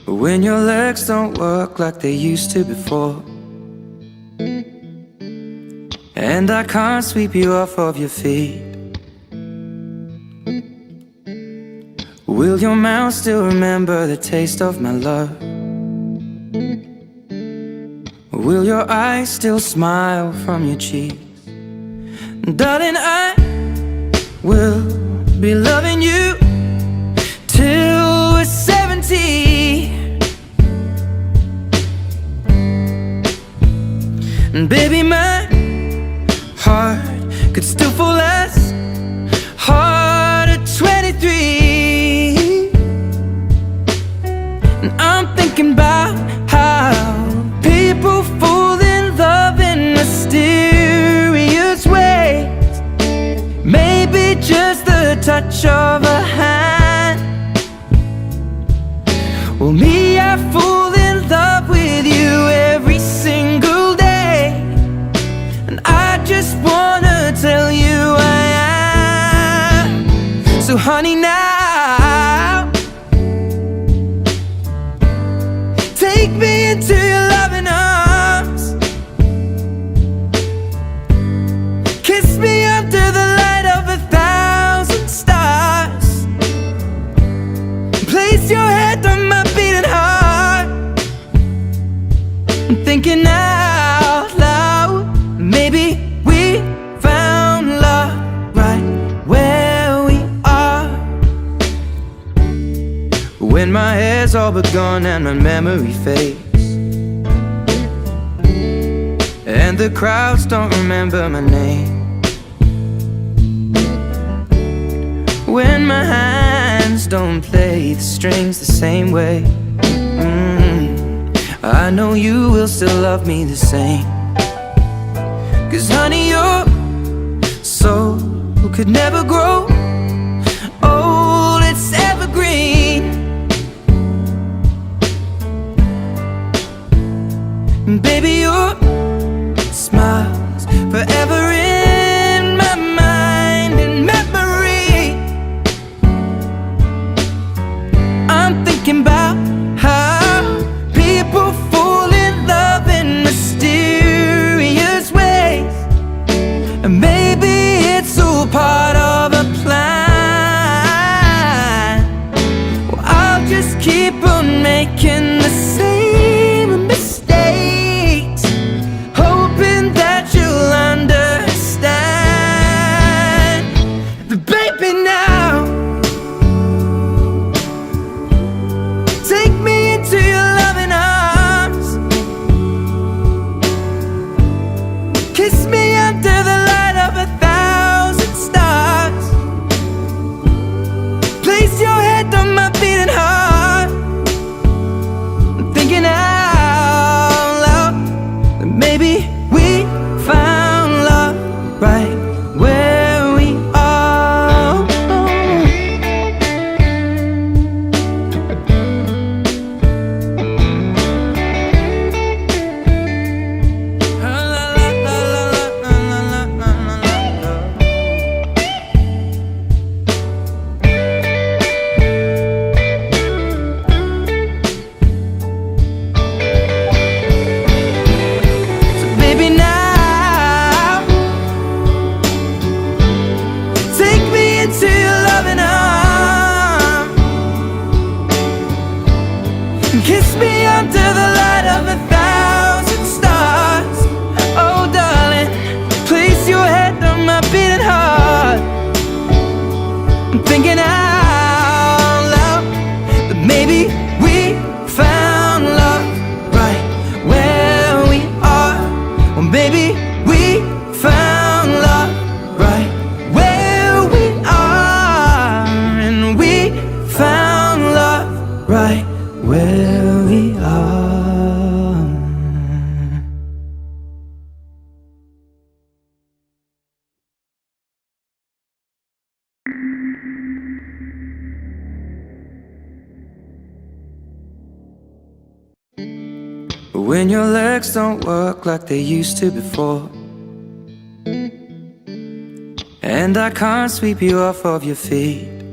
When your legs don't work like they used to before, and I can't sweep you off of your feet, will your mouth still remember the taste of my love? Will your eyes still smile from your cheeks? Darling, I will be loving you till we're 70. And baby, my heart could still fall as hard at 23. And I'm thinking about how people fall in love in mysterious ways. Maybe just the touch of a hand. Well, me, I fall in love with you every single day. And I just wanna tell you I am. So honey, now take me into your loving arms. Kiss me under the light of 1,000 stars. Place your head on my beating heart. I'm thinking out loud, maybe we found love right where we are. When my hair's all but gone and my memory fades, and the crowds don't remember my name, when my hands don't play the strings the same way, I know you will still love me the same. 'Cause honey, your soul could never grow old, it's evergreen. And baby, your smile's forever in my mind and memory. I'm thinking about how people fall in love in mysterious ways. And maybe it's all part of a plan. Well, I'll just keep on making the same mistakes, hoping that you'll understand. But baby, now take me into your loving arms. Kiss me under the light of 1,000 stars. Place your head on my beating heart. I'm thinking out loud that maybe we found love right where we are. So baby, now take me into your loving arms. Kiss me under the light of 1,000 stars. Oh darling, place your head on my beating heart. I'm thinking out loud that maybe we found love right where we are. Well, maybe we found love right where we are. And we found love right where we are. When your legs don't work like they used to before, and I can't sweep you off of your feet.